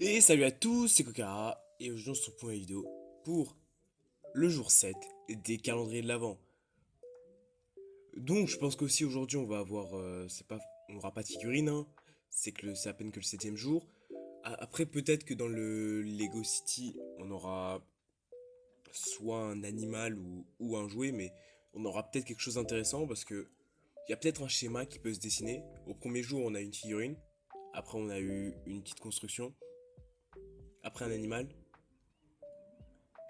Et salut à tous, c'est Kokara, et aujourd'hui on se retrouve pour une vidéo pour le jour 7 des calendriers de l'Avent. Donc je pense qu'aussi aujourd'hui on va avoir, on n'aura pas de figurine, hein, c'est à peine que le septième jour. Après peut-être que dans le Lego City on aura soit un animal ou un jouet, mais on aura peut-être quelque chose d'intéressant parce que il y a peut-être un schéma qui peut se dessiner. Au premier jour on a une figurine, après on a eu une petite construction, après un animal,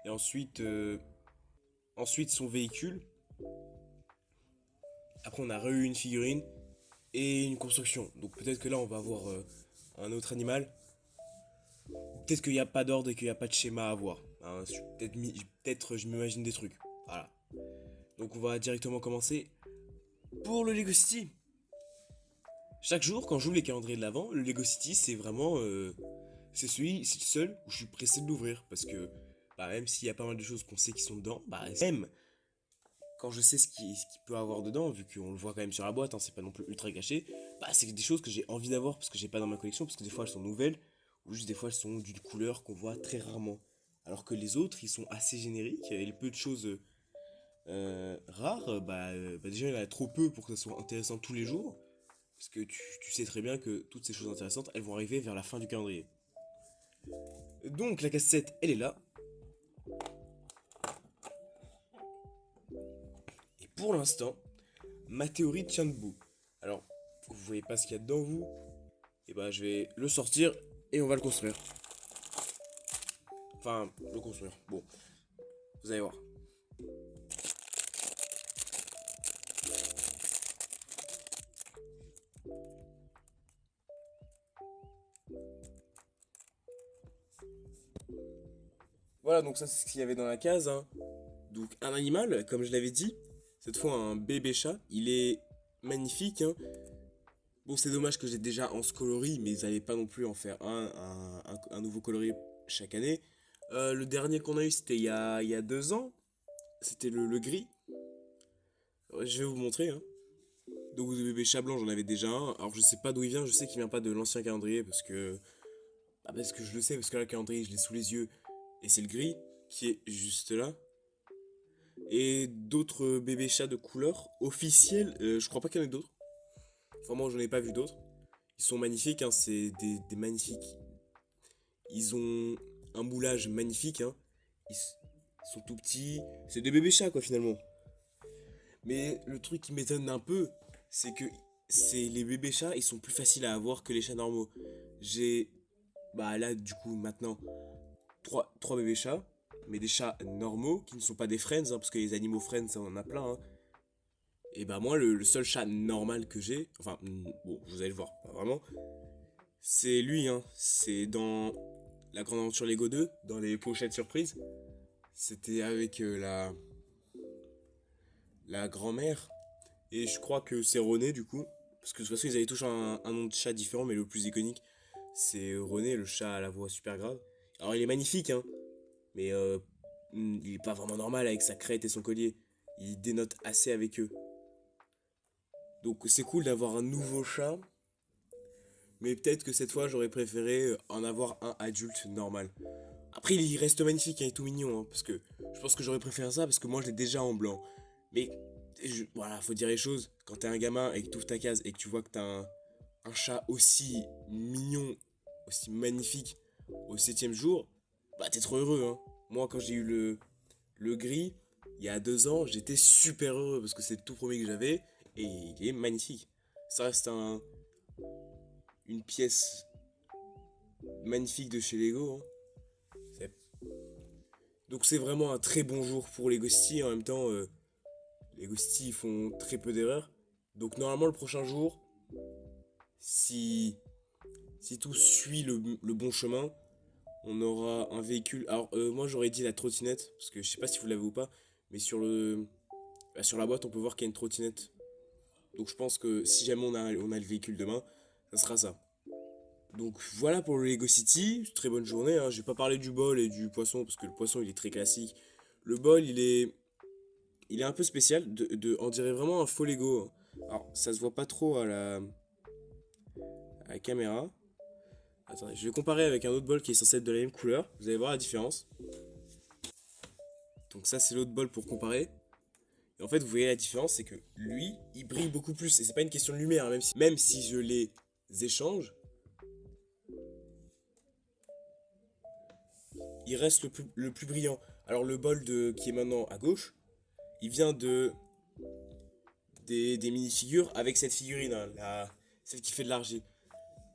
et ensuite son véhicule. Après, on a eu une figurine et une construction. Donc peut-être que là, on va avoir un autre animal. Peut-être qu'il n'y a pas d'ordre et qu'il n'y a pas de schéma à avoir. Hein, peut-être je m'imagine des trucs. Voilà. Donc on va directement commencer pour le Lego City. Chaque jour, quand j'ouvre les calendriers de l'avant, le Lego City, c'est vraiment... c'est le seul où je suis pressé de l'ouvrir. Parce que même s'il y a pas mal de choses qu'on sait qui sont dedans, même quand je sais ce qu'il peut avoir dedans, vu qu'on le voit quand même sur la boîte, hein, c'est pas non plus ultra caché, c'est des choses que j'ai envie d'avoir parce que j'ai pas dans ma collection, parce que des fois elles sont nouvelles, ou juste des fois elles sont d'une couleur qu'on voit très rarement. Alors que les autres, ils sont assez génériques, et les peu de choses rares, déjà il y en a trop peu pour que ça soit intéressant tous les jours, parce que tu sais très bien que toutes ces choses intéressantes, elles vont arriver vers la fin du calendrier. Donc la cassette, elle est là, et pour l'instant, ma théorie tient debout. Alors, vous voyez pas ce qu'il y a dedans, vous? Et je vais le sortir et on va le construire. Enfin, le construire. Bon, vous allez voir. Voilà, donc ça c'est ce qu'il y avait dans la case, hein. Donc un animal, comme je l'avais dit, cette fois un bébé chat, il est magnifique, hein. Bon, c'est dommage que j'ai déjà en ce coloris, mais ils n'allaient pas non plus en faire un nouveau coloris chaque année. Le dernier qu'on a eu, c'était il y a 2 ans. C'était le gris. Ouais, je vais vous montrer, hein. Donc le bébé chat blanc, j'en avais déjà un. Alors je sais pas d'où il vient, je sais qu'il vient pas de l'ancien calendrier parce que je le sais, parce que là, le calendrier, je l'ai sous les yeux. Et c'est le gris qui est juste là. Et d'autres bébés chats de couleur officiels, je crois pas qu'il y en ait d'autres. Enfin, moi, j'en ai pas vu d'autres. Ils sont magnifiques, hein, c'est des magnifiques. Ils ont un moulage magnifique, hein. Ils sont tout petits. C'est des bébés chats, quoi, finalement. Mais le truc qui m'étonne un peu, c'est que les bébés chats, ils sont plus faciles à avoir que les chats normaux. J'ai, là, du coup, maintenant, trois bébés chats, mais des chats normaux, qui ne sont pas des friends, hein, parce que les animaux friends, ça on en a plein, hein. Et moi, le seul chat normal que j'ai, enfin, bon, vous allez le voir, pas vraiment, c'est lui, hein. C'est dans la Grande Aventure Lego 2, dans les pochettes surprises. C'était avec la grand-mère, et je crois que c'est René, du coup, parce que de toute façon, ils avaient tous un nom de chat différent, mais le plus iconique, c'est René, le chat à la voix super grave. Alors, il est magnifique, hein, mais il est pas vraiment normal avec sa crête et son collier. Il dénote assez avec eux. Donc c'est cool d'avoir un nouveau chat, mais peut-être que cette fois j'aurais préféré en avoir un adulte normal. Après il reste magnifique, hein, il est tout mignon, hein, parce que je pense que j'aurais préféré ça parce que moi je l'ai déjà en blanc. Mais voilà, faut dire les choses. Quand t'es un gamin et que t'ouvres ta case et que tu vois que t'as un chat aussi mignon, aussi magnifique au septième jour, t'es trop heureux, hein. Moi quand j'ai eu le gris, il y a 2 ans, j'étais super heureux parce que c'est le tout premier que j'avais et il est magnifique. Ça reste une pièce magnifique de chez Lego, hein. C'est- Donc c'est vraiment un très bon jour pour les Ghosties. En même temps, les Ghosties font très peu d'erreurs. Donc normalement le prochain jour, si, si tout suit le bon chemin, on aura un véhicule. Alors moi j'aurais dit la trottinette, parce que je sais pas si vous l'avez ou pas, mais sur la boîte on peut voir qu'il y a une trottinette. Donc je pense que si jamais on a le véhicule demain, ça sera ça. Donc voilà pour le Lego City, très bonne journée, hein. J'ai pas parlé du bol et du poisson parce que le poisson il est très classique. Le bol il est un peu spécial, on dirait vraiment un faux Lego, hein. Alors ça se voit pas trop à la caméra, Attendez, je vais comparer avec un autre bol qui est censé être de la même couleur. Vous allez voir la différence. Donc ça, c'est l'autre bol pour comparer. Et en fait, vous voyez la différence, c'est que lui, il brille beaucoup plus. Et c'est pas une question de lumière, hein, même si je les échange, il reste le plus brillant. Alors le bol qui est maintenant à gauche, il vient des mini-figures avec cette figurine, hein, celle qui fait de l'argile.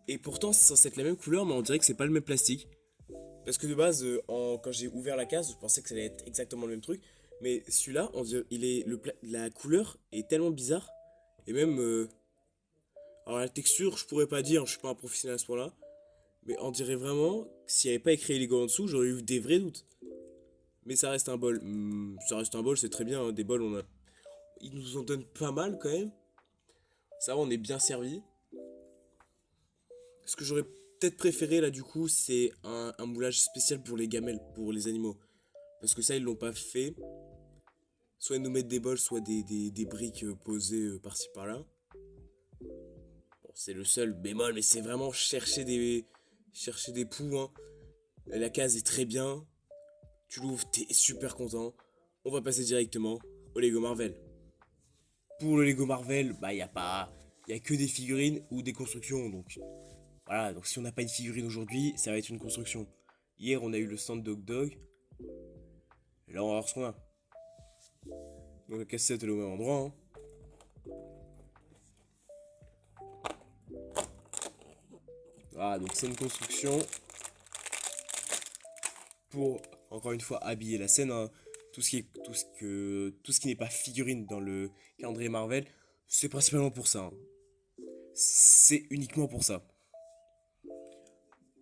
Et pourtant, c'est censé être la même couleur, mais on dirait que c'est pas le même plastique. Parce que de base, quand j'ai ouvert la case, je pensais que ça allait être exactement le même truc. Mais celui-là, la couleur est tellement bizarre. Et même, alors la texture, je pourrais pas dire, je suis pas un professionnel à ce point-là. Mais on dirait vraiment que s'il n'y avait pas écrit Lego en dessous, j'aurais eu des vrais doutes. Mais ça reste un bol. Ça reste un bol, c'est très bien, hein. Des bols, ils nous en donnent pas mal quand même. Ça va, on est bien servi. Ce que j'aurais peut-être préféré là du coup, c'est un moulage spécial pour les gamelles, pour les animaux. Parce que ça, ils l'ont pas fait. Soit ils nous mettent des bols, soit des briques posées par-ci par-là. Bon, c'est le seul bémol, mais c'est vraiment chercher des poux, hein. La case est très bien. Tu l'ouvres, t'es super content. On va passer directement au Lego Marvel. Pour le Lego Marvel, bah y a que des figurines ou des constructions. Donc voilà, donc si on n'a pas une figurine aujourd'hui, ça va être une construction. Hier, on a eu le stand Dog Dog. Et là, on va voir ce qu'on a. Donc la cassette elle est au même endroit, hein. Voilà, donc c'est une construction pour, encore une fois, habiller la scène, hein. Tout ce qui n'est pas figurine dans le calendrier Marvel, c'est principalement pour ça, hein. C'est uniquement pour ça.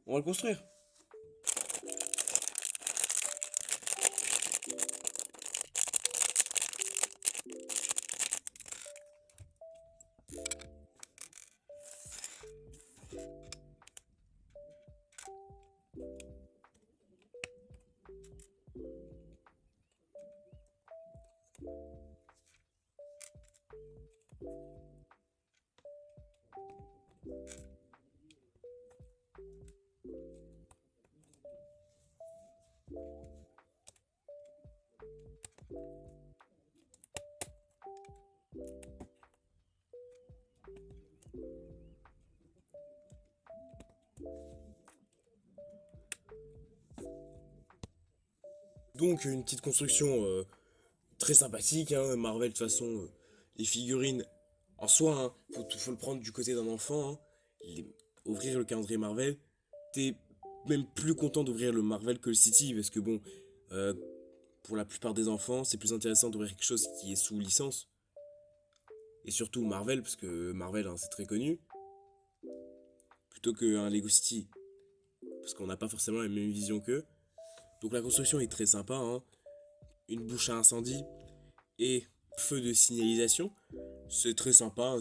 On va le construire. Donc une petite construction très sympathique, hein. Marvel de toute façon, les figurines en soi, hein, faut le prendre du côté d'un enfant, hein. Ouvrir le calendrier Marvel, t'es même plus content d'ouvrir le Marvel que le City parce que bon, euh, pour la plupart des enfants, c'est plus intéressant d'ouvrir quelque chose qui est sous licence. Et surtout Marvel, parce que Marvel, hein, c'est très connu, plutôt qu'un Lego City, parce qu'on n'a pas forcément la même vision qu'eux. Donc la construction est très sympa, hein. Une bouche à incendie et feu de signalisation, c'est très sympa, hein.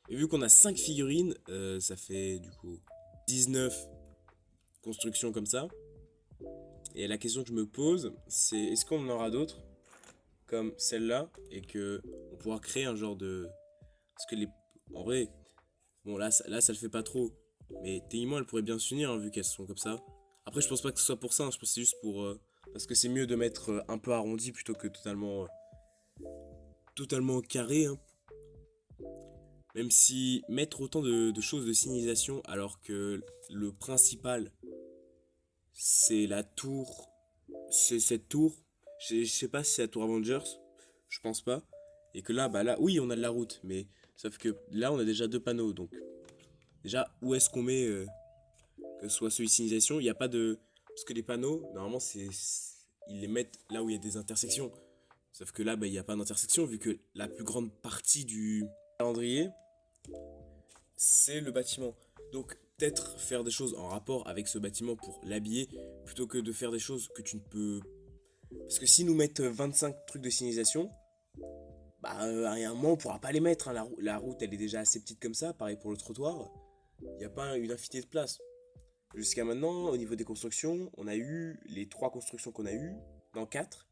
Et vu qu'on a 5 figurines, ça fait du coup 19 constructions comme ça. Et la question que je me pose, c'est est-ce qu'on en aura d'autres comme celle-là et que on pourra créer un genre de... Parce que en vrai, bon là ça le fait pas trop, mais techniquement elles pourraient bien s'unir, hein, vu qu'elles sont comme ça. Après je pense pas que ce soit pour ça, hein. Je pense que c'est juste pour... parce que c'est mieux de mettre un peu arrondi plutôt que totalement carré, hein. Même si mettre autant de choses de signalisation alors que le principal c'est la tour, c'est cette tour. Je sais pas si c'est la tour Avengers, je pense pas. Et que là, bah là, oui, on a de la route, mais sauf que là, on a déjà deux panneaux. Donc, déjà, où est-ce qu'on met que ce soit celui de signalisation? Il n'y a pas de. Parce que les panneaux, normalement, ils les mettent là où il y a des intersections. Sauf que là, bah, il n'y a pas d'intersection, vu que la plus grande partie du calendrier, c'est le bâtiment. Donc, peut-être faire des choses en rapport avec ce bâtiment pour l'habiller, plutôt que de faire des choses que tu ne peux. Parce que si nous mettent 25 trucs de signalisation, bah, à un moment, on pourra pas les mettre, hein. La route, elle est déjà assez petite comme ça. Pareil pour le trottoir. Il n'y a pas une infinité de place. Jusqu'à maintenant, au niveau des constructions, on a eu les 3 constructions qu'on a eues, dans 4.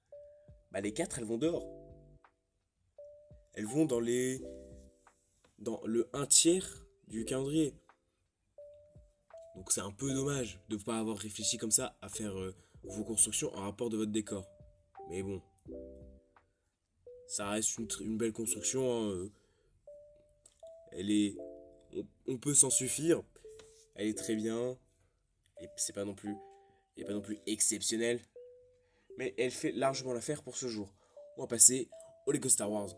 Bah, les 4, elles vont dehors. Elles vont dans le un tiers du calendrier. Donc c'est un peu dommage de ne pas avoir réfléchi comme ça à faire vos constructions en rapport de votre décor. Mais bon, ça reste une belle construction, hein, elle est, on peut s'en suffire. Elle est très bien. Et c'est pas non plus, elle est pas non plus exceptionnelle. Mais elle fait largement l'affaire pour ce jour. On va passer au Lego Star Wars.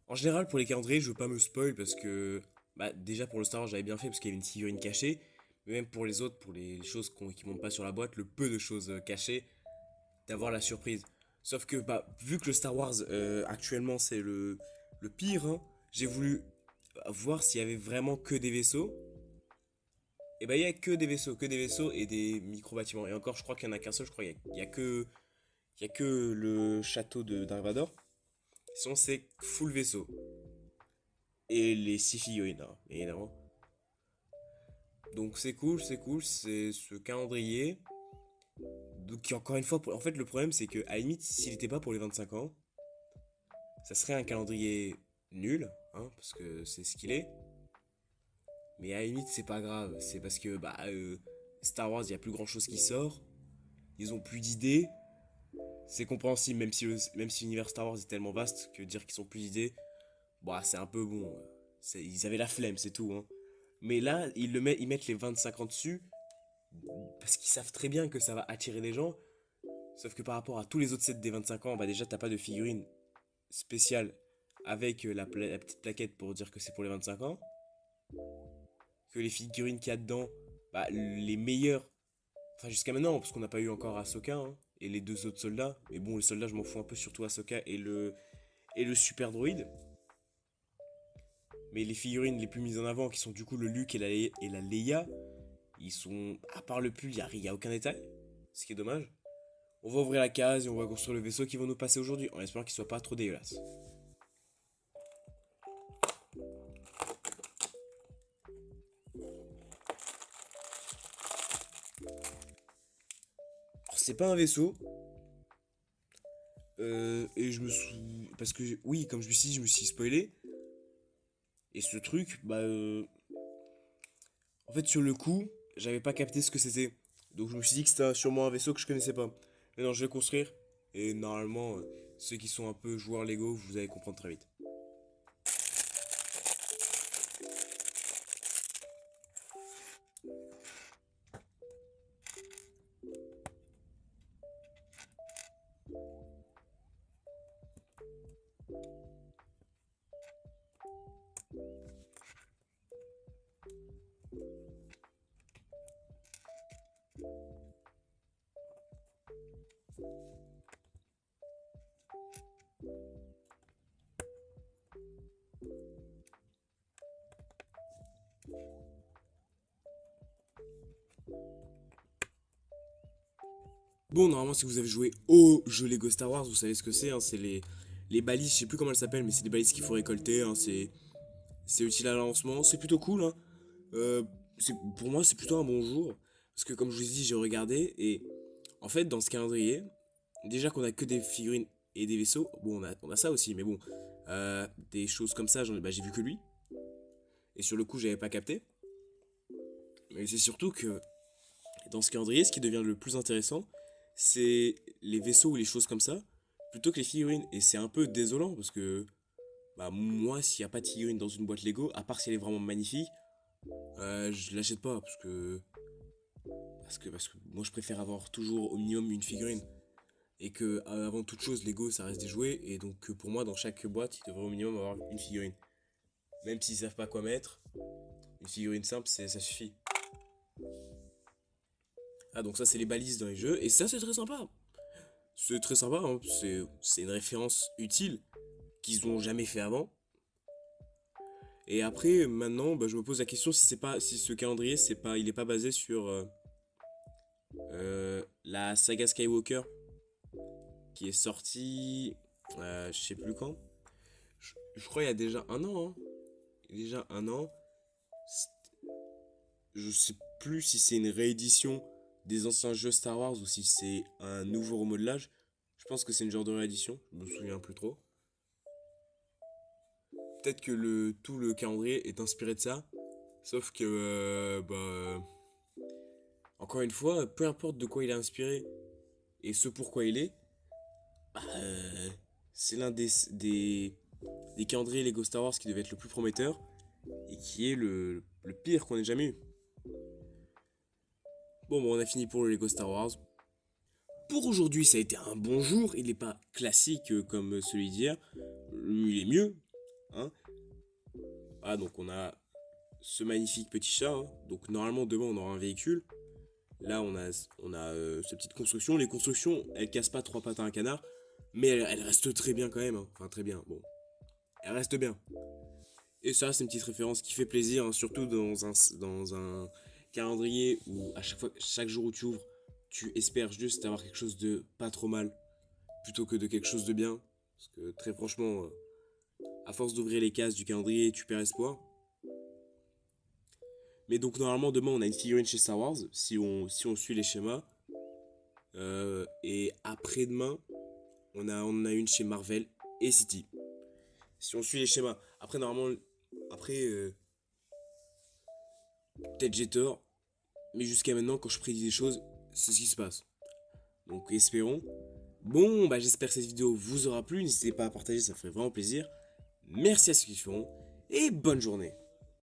En général, pour les calendriers, je veux pas me spoil parce que, bah, déjà pour le Star Wars, j'avais bien fait parce qu'il y avait une figurine cachée. Mais même pour les autres, pour les choses qui montent pas sur la boîte, le peu de choses cachées, d'avoir la surprise. Sauf que, bah, vu que le Star Wars actuellement c'est le pire, hein, j'ai voulu voir s'il y avait vraiment que des vaisseaux. Et bah, il y a que des vaisseaux et des micro-bâtiments. Et encore, je crois qu'il y en a qu'un seul, je crois il y a que le château de Dark Vador. Sinon, c'est full vaisseau. Et les 6 figurines, hein, évidemment. Donc c'est cool, c'est ce calendrier. Donc encore une fois, en fait le problème c'est que à la limite, s'il n'était pas pour les 25 ans, ça serait un calendrier nul, hein, parce que c'est ce qu'il est. Mais à la limite, c'est pas grave, c'est parce que bah, Star Wars, il y a plus grand chose qui sort. Ils ont plus d'idées. C'est compréhensible, même si l'univers Star Wars est tellement vaste que dire qu'ils ont plus d'idées, bah c'est un peu bon. Ils avaient la flemme, c'est tout, hein. Mais là, ils mettent les 25 ans dessus parce qu'ils savent très bien que ça va attirer les gens. Sauf que par rapport à tous les autres sets des 25 ans, bah déjà t'as pas de figurine spéciale avec la petite plaquette pour dire que c'est pour les 25 ans. Que les figurines qu'il y a dedans, bah les meilleures, enfin jusqu'à maintenant, parce qu'on n'a pas eu encore Ahsoka, hein, et les deux autres soldats. Mais bon, les soldats je m'en fous un peu, surtout Ahsoka et le super droïde. Mais les figurines les plus mises en avant, qui sont du coup le Luke et la Leia, ils sont, à part le pull, il y a aucun détail. Ce qui est dommage. On va ouvrir la case et on va construire le vaisseau qui va nous passer aujourd'hui, en espérant qu'il soit pas trop dégueulasse. Alors, c'est pas un vaisseau. Et je me suis. Parce que, oui, comme je me suis dit, je me suis spoilé. Et ce truc, bah. En fait, sur le coup, j'avais pas capté ce que c'était. Donc, je me suis dit que c'était sûrement un vaisseau que je connaissais pas. Mais non, je vais le construire. Et normalement, ceux qui sont un peu joueurs Lego, vous allez comprendre très vite. Bon, normalement, si vous avez joué au jeu Lego Star Wars, vous savez ce que c'est, hein, c'est les balises, je sais plus comment elles s'appellent, mais c'est des balises qu'il faut récolter, hein, c'est utile à lancement, c'est plutôt cool, hein. Euh, pour moi, c'est plutôt un bon jour, parce que comme je vous ai dit, j'ai regardé, et en fait, dans ce calendrier, déjà qu'on a que des figurines et des vaisseaux, bon, on a ça aussi, mais bon, des choses comme ça, bah, j'ai vu que lui, et sur le coup, j'avais pas capté, mais c'est surtout que dans ce calendrier, ce qui devient le plus intéressant, c'est les vaisseaux ou les choses comme ça, plutôt que les figurines. Et c'est un peu désolant parce que bah, moi, s'il n'y a pas de figurine dans une boîte Lego, à part si elle est vraiment magnifique, je l'achète pas parce que moi je préfère avoir toujours au minimum une figurine. Et que avant toute chose, Lego ça reste des jouets. Et donc pour moi, dans chaque boîte, il devrait au minimum avoir une figurine. Même s'ils savent pas quoi mettre, une figurine simple, ça suffit. Ah, donc ça, c'est les balises dans les jeux. Et ça, c'est très sympa. C'est très sympa, hein. C'est une référence utile qu'ils n'ont jamais fait avant. Et après, maintenant, bah, je me pose la question si ce calendrier, il est pas basé sur la saga Skywalker qui est sortie, je sais plus quand. Je crois il y a déjà un an, hein. Déjà un an. Je sais plus si c'est une réédition des anciens jeux Star Wars ou si c'est un nouveau remodelage. Je pense que c'est une genre de réédition. Je me souviens plus trop. Peut-être que tout le calendrier est inspiré de ça. Sauf que, bah, Encore une fois, peu importe de quoi il est inspiré et ce pourquoi il est, c'est l'un des calendriers Lego Star Wars qui devait être le plus prometteur et qui est le pire qu'on ait jamais eu. Bon, on a fini pour le Lego Star Wars. Pour aujourd'hui, ça a été un bon jour. Il n'est pas classique comme celui d'hier. Il est mieux. Hein. Ah, donc on a ce magnifique petit chat. Hein. Donc normalement, demain, on aura un véhicule. Là, on a cette petite construction. Les constructions, elles cassent pas trois pattes à un canard. Mais elles restent très bien quand même. Hein. Enfin, très bien. Bon, elles restent bien. Et ça, c'est une petite référence qui fait plaisir. Hein, surtout dans un calendrier où à chaque fois, chaque jour où tu ouvres, tu espères juste avoir quelque chose de pas trop mal plutôt que de quelque chose de bien. Parce que très franchement, à force d'ouvrir les cases du calendrier, tu perds espoir. Mais donc normalement demain on a une figurine chez Star Wars, si on suit les schémas. Et après-demain, on a une chez Marvel et City. Si on suit les schémas. Après normalement, après peut-être j'ai tort, mais jusqu'à maintenant quand je prédis des choses, c'est ce qui se passe. Donc espérons. Bon, j'espère que cette vidéo vous aura plu. N'hésitez pas à partager, ça ferait vraiment plaisir. Merci à ceux qui le feront. Et bonne journée.